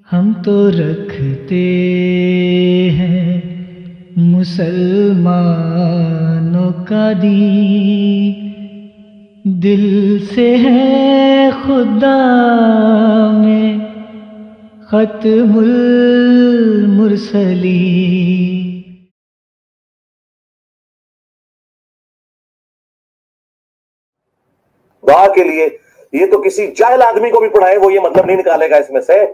ہم تو رکھتے ہیں مسلمانوں کا دین، دل سے ہے خدا میں ختم المرسلین۔ دعا کے لیے یہ تو کسی جاہل آدمی کو بھی پڑھائے وہ یہ مطلب نہیں نکالے گا اس میں سے۔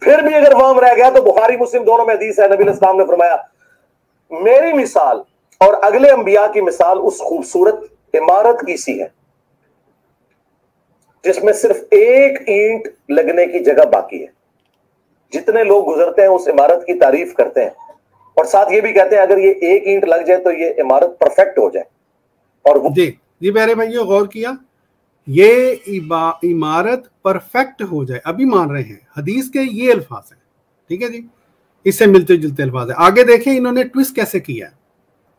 پھر بھی اگر وہم رہ گیا تو بخاری مسلم دونوں میں حدیث ہے، نبی الاسلام نے فرمایا میری مثال اور اگلے انبیاء کی مثال اس خوبصورت عمارت کی سی ہے جس میں صرف ایک اینٹ لگنے کی جگہ باقی ہے۔ جتنے لوگ گزرتے ہیں اس عمارت کی تعریف کرتے ہیں اور ساتھ یہ بھی کہتے ہیں اگر یہ ایک اینٹ لگ جائے تو یہ عمارت پرفیکٹ ہو جائے۔ اور جی پیارے بھائیو غور کیا، یہ عمارت پرفیکٹ ہو جائے، ابھی مان رہے ہیں حدیث کے یہ الفاظ ہیں، ٹھیک ہے جی، اس سے ملتے جلتے الفاظ ہیں۔ آگے دیکھیں انہوں نے ٹویسٹ کیسے کیا ہے۔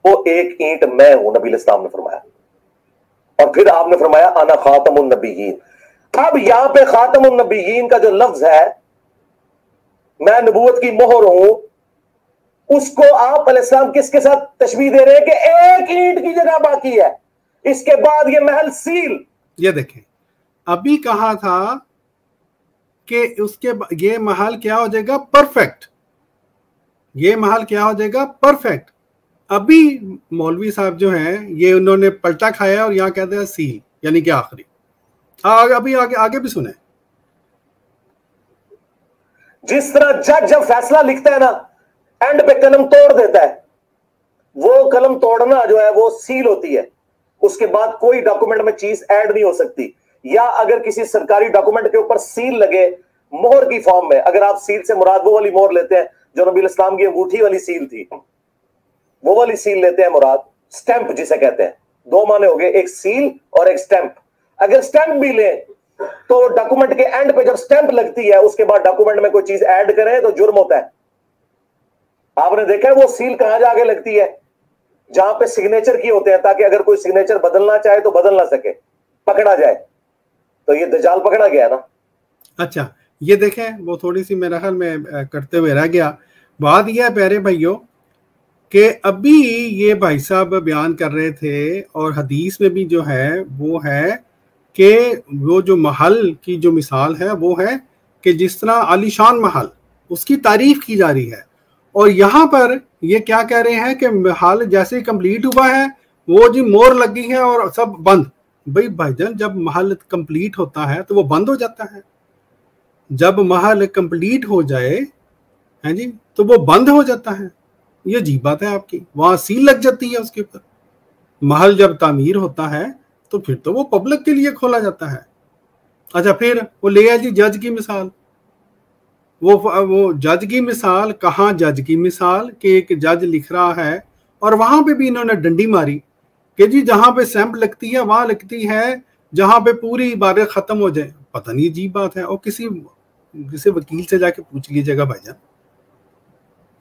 وہ ایک اینٹ میں ہوں، نبی الاسلام نے فرمایا، اور پھر آپ نے فرمایا انا خاتم النبیین۔ اب یہاں پہ خاتم النبیین کا جو لفظ ہے، میں نبوت کی مہر ہوں، اس کو آپ علیہ السلام کس کے ساتھ تشبیہ دے رہے ہیں کہ ایک اینٹ کی جگہ باقی ہے، اس کے بعد یہ محل سیل۔ یہ دیکھیں ابھی کہا تھا کہ اس کے یہ محل کیا ہو جائے گا؟ پرفیکٹ۔ یہ محل کیا ہو جائے گا؟ پرفیکٹ۔ ابھی مولوی صاحب جو ہیں یہ انہوں نے پلٹا کھایا اور یہاں کہتے ہیں سیل، یعنی کہ آخری۔ ابھی آگے بھی سنیں۔ جس طرح جج جب فیصلہ لکھتا ہے نا، اینڈ پہ قلم توڑ دیتا ہے، وہ قلم توڑنا جو ہے وہ سیل ہوتی ہے، اس کے بعد کوئی ڈاکومنٹ میں چیز ایڈ نہیں ہو سکتی۔ یا اگر کسی سرکاری ڈاکومنٹ کے اوپر سیل لگے مہر کی فارم میں، اگر آپ سیل سے مراد وہ والی مہر لیتے ہیں جو نبی الاسلام کی انگوٹھی والی سیل تھی، وہ والی سیل لیتے ہیں مراد، سٹیمپ جسے کہتے ہیں، دو معنی ہو گئے، ایک سیل اور ایک سٹیمپ۔ اگر سٹیمپ بھی لیں تو ڈاکومنٹ کے اینڈ پہ جب سٹیمپ لگتی ہے اس کے بعد ڈاکومنٹ میں کوئی چیز ایڈ کریں تو جرم ہوتا ہے۔ آپ نے دیکھا ہے وہ سیل کہاں جا کے لگتی ہے؟ جہاں پہ سگنیچر کی ہوتے ہیں، تاکہ اگر کوئی سگنیچر بدلنا چاہے تو بدل نہ سکے، پکڑا جائے۔ تو یہ دجال پکڑا گیا نا۔ اچھا یہ دیکھیں وہ تھوڑی سی میرا خیال میں کرتے ہوئے رہ گیا۔ بات یہ ہے پیارے بھائیوں کہ ابھی یہ بھائی صاحب بیان کر رہے تھے اور حدیث میں بھی جو ہے وہ ہے کہ وہ جو محل کی جو مثال ہے وہ ہے کہ جس طرح عالی شان محل، اس کی تعریف کی جا رہی ہے، اور یہاں پر یہ کیا کہہ رہے ہیں کہ محل جیسے ہی کمپلیٹ ہوا ہے وہ جی مور لگی ہے اور سب بند۔ بھائی جان جب محل کمپلیٹ ہوتا ہے تو وہ بند ہو جاتا ہے، جب محل کمپلیٹ ہو جائے ہیں جی تو وہ بند ہو جاتا ہے۔ یہ عجیب بات ہے آپ کی، وہاں سیل لگ جاتی ہے اس کے اوپر۔ محل جب تعمیر ہوتا ہے تو پھر تو وہ پبلک کے لیے کھولا جاتا ہے۔ اچھا پھر وہ لے آئے جی جج کی مثال۔ وہ جج کی مثال، کہاں جج کی مثال کہ ایک جج لکھ رہا ہے اور وہاں پہ بھی انہوں نے ڈنڈی ماری کہ جی جہاں پہ سیمپ لگتی ہے وہاں لگتی ہے جہاں پہ پوری عبارت ختم ہو جائے۔ پتہ نہیں عجیب بات ہے، اور کسی وکیل سے جا کے پوچھ لیجیے گا بھائی جان،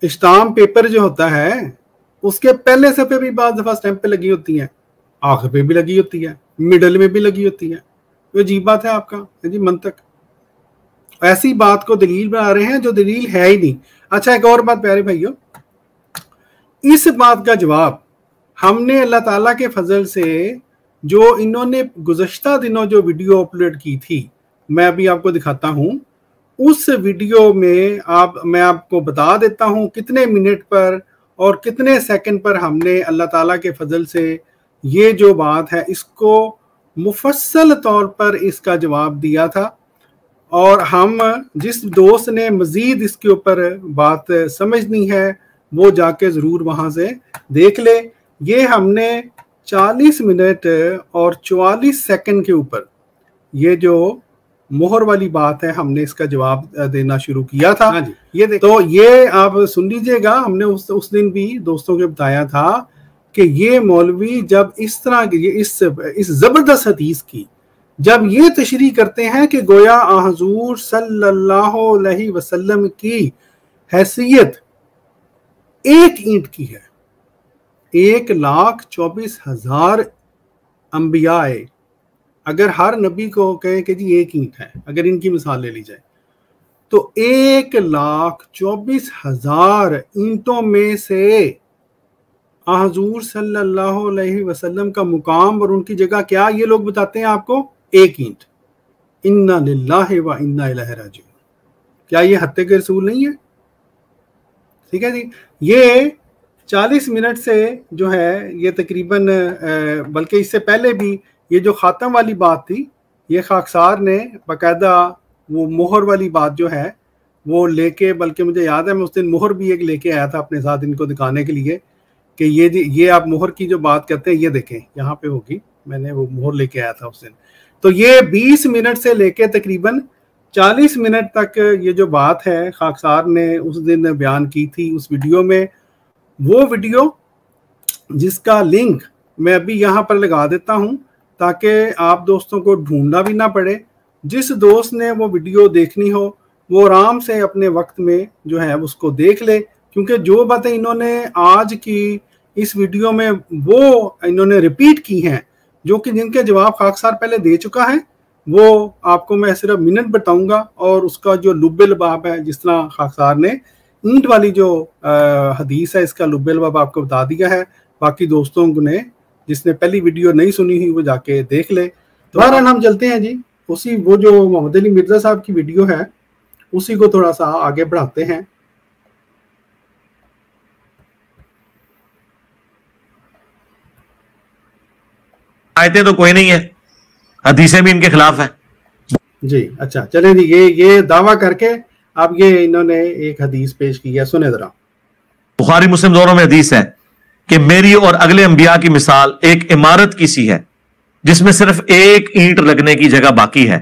اسٹامپ پیپر جو ہوتا ہے اس کے پہلے صفحے بھی بعض دفعہ اسٹیمپ پہ لگی ہوتی ہیں، آخر پہ بھی لگی ہوتی ہے، مڈل میں بھی لگی ہوتی ہے۔ یہ عجیب بات ہے آپ کا جی منطق، ایسی بات کو دلیل بنا رہے ہیں جو دلیل ہے ہی نہیں۔ اچھا ایک اور بات پیارے بھائیو، اس بات کا جواب ہم نے اللہ تعالیٰ کے فضل سے جو انہوں نے گزشتہ دنوں جو ویڈیو اپلوڈ کی تھی، میں ابھی آپ کو دکھاتا ہوں، اس ویڈیو میں میں آپ کو بتا دیتا ہوں کتنے منٹ پر اور کتنے سیکنڈ پر ہم نے اللہ تعالیٰ کے فضل سے یہ جو بات ہے اس کو مفصل طور پر اس کا جواب دیا تھا۔ اور ہم جس دوست نے مزید اس کے اوپر بات سمجھنی ہے وہ جا کے ضرور وہاں سے دیکھ لے۔ یہ ہم نے 40 منٹ اور 44 سیکنڈ کے اوپر یہ جو مہر والی بات ہے ہم نے اس کا جواب دینا شروع کیا تھا۔ تو یہ آپ سن لیجئے گا، ہم نے اس دن بھی دوستوں کو بتایا تھا کہ یہ مولوی جب اس طرح اس زبردست حدیث کی جب یہ تشریح کرتے ہیں کہ گویا حضور صلی اللہ علیہ وسلم کی حیثیت ایک اینٹ کی ہے، 1,24,000 انبیاء ہے، اگر ہر نبی کو کہیں کہ جی ایک اینٹ ہے، اگر ان کی مثال لے لی جائے تو 1,24,000 اینٹوں میں سے حضور صلی اللہ علیہ وسلم کا مقام اور ان کی جگہ کیا یہ لوگ بتاتے ہیں آپ کو؟ 1 اینٹ۔ انا للہ و انا الیہ راجعون۔ کیا یہ حتیٰ کے رسول نہیں ہے؟ ٹھیک ہے جی، یہ 40 منٹ سے جو ہے یہ تقریباً بلکہ اس سے پہلے بھی یہ جو خاتم والی بات تھی، یہ خاکسار نے باقاعدہ وہ مہر والی بات جو ہے وہ لے کے، بلکہ مجھے یاد ہے میں اس دن مہر بھی ایک لے کے آیا تھا اپنے ساتھ ان کو دکھانے کے لیے کہ یہ آپ مہر کی جو بات کرتے ہیں، یہ دیکھیں یہاں پہ ہوگی، میں نے وہ مہر لے کے آیا تھا اس دن۔ تو یہ 20 منٹ سے لے کے تقریباً 40 منٹ تک یہ جو بات ہے خاکسار نے اس دن بیان کی تھی اس ویڈیو میں، وہ ویڈیو جس کا لنک میں ابھی یہاں پر لگا دیتا ہوں تاکہ آپ دوستوں کو ڈھونڈنا بھی نہ پڑے۔ جس دوست نے وہ ویڈیو دیکھنی ہو وہ آرام سے اپنے وقت میں جو ہے اس کو دیکھ لے، کیونکہ جو باتیں انہوں نے آج کی اس ویڈیو میں وہ انہوں نے ریپیٹ کی ہیں، جو کہ جن کے جواب خاکسار پہلے دے چکا ہے، وہ آپ کو میں صرف منٹ بتاؤں گا، اور اس کا جو لب لباب ہے، جس طرح خاکسار نے اینٹ والی جو حدیث ہے اس کا لب لباب آپ کو بتا دیا ہے، باقی دوستوں نے جس نے پہلی ویڈیو نہیں سنی ہوئی وہ جا کے دیکھ لے۔ تو بہرحال ہم چلتے ہیں جی، اسی وہ جو محمد علی مرزا صاحب کی ویڈیو ہے اسی کو تھوڑا سا آگے بڑھاتے ہیں۔ آیتیں تو کوئی نہیں ہے، حدیثیں بھی ان کے خلاف ہیں جی اچھا چلیں جی، یہ دعویٰ کر کے اب یہ انہوں نے ایک حدیث پیش کی ہے، سنیں ذرا۔ بخاری مسلم دونوں میں حدیث ہے کہ میری اور اگلے انبیاء کی مثال ایک عمارت کی سی ہے جس میں صرف ایک اینٹ لگنے کی جگہ باقی ہے۔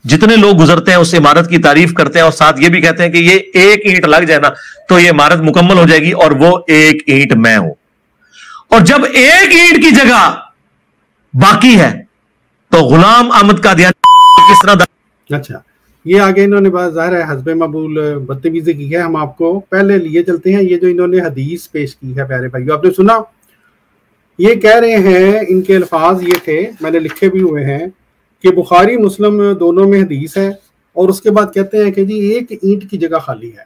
جتنے لوگ گزرتے ہیں اس عمارت کی تعریف کرتے ہیں اور ساتھ یہ بھی کہتے ہیں کہ یہ ایک اینٹ لگ جائے نا تو یہ عمارت مکمل ہو جائے گی، اور وہ ایک اینٹ میں ہوں۔ اور جب ایک اینٹ کی جگہ باقی ہے تو غلام احمد قادیانی کس طرح اچھا یہ آگے انہوں نے بات ظاہر ہے حسب مقبول بدتمیزی کی ہے، ہم آپ کو پہلے لیے چلتے ہیں۔ یہ جو انہوں نے حدیث پیش کی ہے پیارے بھائیو، آپ نے سنا، یہ کہہ رہے ہیں، ان کے الفاظ یہ تھے، میں نے لکھے بھی ہوئے ہیں کہ بخاری مسلم دونوں میں حدیث ہے، اور اس کے بعد کہتے ہیں کہ جی ایک اینٹ کی جگہ خالی ہے۔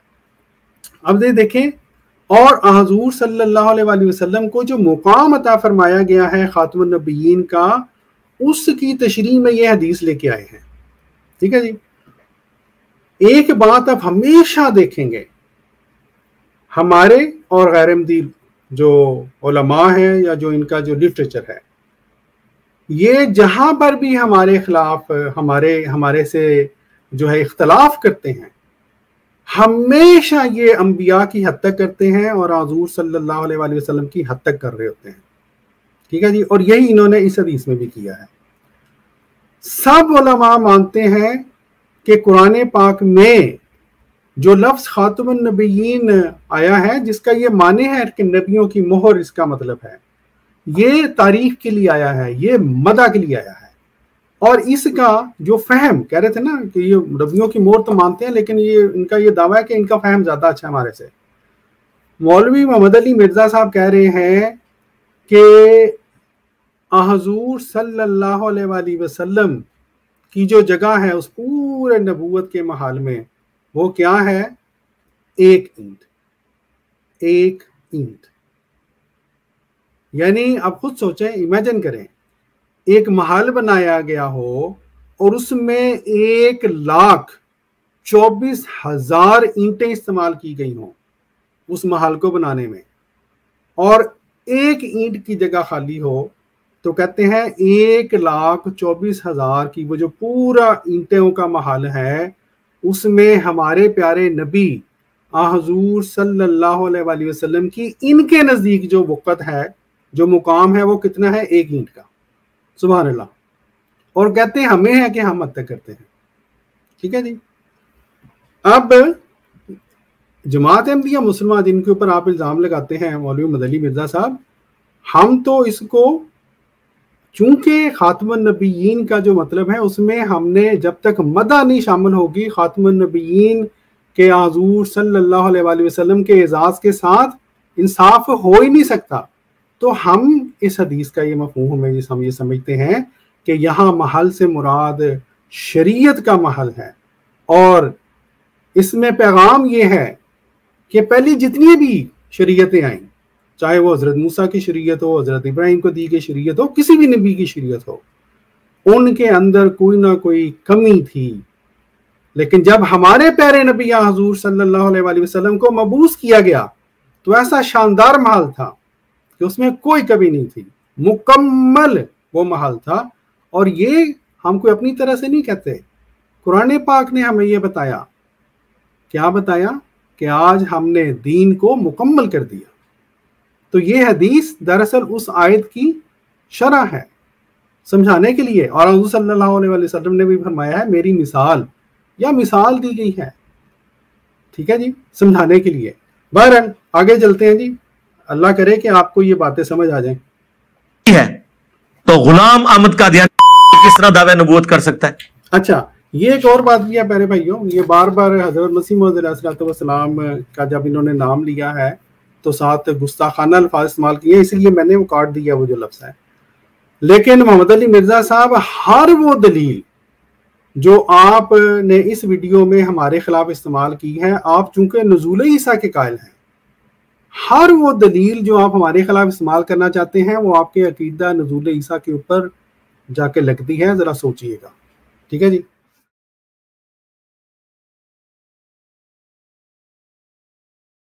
اب دیکھیں، اور حضور صلی اللہ علیہ وآلہ وسلم کو جو مقام عطا فرمایا گیا ہے خاتم النبیین کا، اس کی تشریح میں یہ حدیث لے کے آئے ہیں۔ ٹھیک ہے جی، ایک بات آپ ہمیشہ دیکھیں گے، ہمارے اور غیر احمدی جو علماء ہیں یا جو ان کا جو لٹریچر ہے، یہ جہاں پر بھی ہمارے خلاف ہمارے سے جو ہے اختلاف کرتے ہیں، ہمیشہ یہ انبیاء کی حد تک کرتے ہیں اور حضور صلی اللہ علیہ وآلہ وسلم کی حد تک کر رہے ہوتے ہیں۔ ٹھیک ہے جی، اور یہی انہوں نے اس حدیث میں بھی کیا ہے۔ سب علماء مانتے ہیں کہ قرآن پاک میں جو لفظ خاتم النبیین آیا ہے، جس کا یہ معنی ہے کہ نبیوں کی مہر، اس کا مطلب ہے یہ تعریف کے لیے آیا ہے، یہ مدح کے لیے آیا ہے۔ اور اس کا جو فہم کہہ رہے تھے نا کہ یہ نبیوں کی مہر تو مانتے ہیں، لیکن یہ ان کا یہ دعویٰ ہے کہ ان کا فہم زیادہ اچھا ہے ہمارے سے۔ مولوی محمد علی مرزا صاحب کہہ رہے ہیں کہ حضور صلی اللہ علیہ وآلہ وسلم کی جو جگہ ہے اس پورے نبوت کے محال میں، وہ کیا ہے؟ ایک اینٹ۔ ایک اینٹ یعنی آپ خود سوچیں، امیجن کریں، ایک محل بنایا گیا ہو اور اس میں 1,24,000 اینٹیں استعمال کی گئی ہوں اس محل کو بنانے میں، اور ایک اینٹ کی جگہ خالی ہو، تو کہتے ہیں 1,24,000 کی وہ جو پورا اینٹوں کا محل ہے، اس میں ہمارے پیارے نبی حضور صلی اللہ علیہ وآلہ وسلم کی ان کے نزدیک جو وقت ہے، جو مقام ہے، وہ کتنا ہے؟ ایک اینٹ کا۔ سبحان اللہ۔ اور کہتے ہیں ہمیں ہے کہ ہم حد تک کرتے ہیں۔ ٹھیک ہے جی، اب جماعت احمدیہ مسلمہ جن کے اوپر آپ الزام لگاتے ہیں مولوی محمد علی مرزا صاحب، ہم تو اس کو، چونکہ خاتم النبیین کا جو مطلب ہے اس میں ہم نے جب تک مدح نہیں شامل ہوگی خاتم النبیین کے حضور صلی اللہ علیہ وآلہ وسلم کے اعزاز کے ساتھ، انصاف ہو ہی نہیں سکتا۔ تو ہم اس حدیث کا یہ مفہوم ہے، ہم یہ سمجھتے ہیں کہ یہاں محل سے مراد شریعت کا محل ہے، اور اس میں پیغام یہ ہے کہ پہلی جتنی بھی شریعتیں آئیں، چاہے وہ حضرت موسیٰ کی شریعت ہو، حضرت ابراہیم کو دی گئی شریعت ہو، کسی بھی نبی کی شریعت ہو، ان کے اندر کوئی نہ کوئی کمی تھی، لیکن جب ہمارے پیارے نبی حضور صلی اللہ علیہ وآلہ وسلم کو مبعوث کیا گیا تو ایسا شاندار محل تھا کہ اس میں کوئی کمی نہیں تھی، مکمل وہ محل تھا۔ اور یہ ہم کوئی اپنی طرح سے نہیں کہتے، قرآن پاک نے ہمیں یہ بتایا، کیا بتایا؟ کہ آج ہم نے دین کو مکمل کر دیا۔ تو یہ حدیث دراصل اس آیت کی شرح ہے سمجھانے کے لیے، اور حضور صلی اللہ علیہ وآلہ وسلم نے بھی فرمایا ہے میری مثال، یا مثال دی گئی ہے، ٹھیک ہے جی، سمجھانے کے لیے۔ بہرحال آگے چلتے ہیں جی، اللہ کرے کہ آپ کو یہ باتیں سمجھ آ جائیں۔ ہے تو غلام احمد قادیانی کس طرح دعوی نبوت کر سکتا ہے؟ اچھا، یہ ایک اور بات بھی ہے پیارے بھائیوں، یہ بار بار حضرت مسیح موعود علیہ الصلوۃ والسلام کا جب انہوں نے نام لیا ہے تو ساتھ گستاخانہ الفاظ استعمال کیے، اس لیے میں نے وہ کاٹ دیا وہ جو لفظ ہے۔ لیکن محمد علی مرزا صاحب ہر وہ دلیل جو آپ نے اس ویڈیو میں ہمارے خلاف استعمال کی ہے، آپ چونکہ نزول عیسیٰ کے قائل ہیں، ہر وہ دلیل جو آپ ہمارے خلاف استعمال کرنا چاہتے ہیں وہ آپ کے عقیدہ نزول عیسیٰ کے اوپر جا کے لگتی ہے، ذرا سوچئے گا، ٹھیک ہے جی۔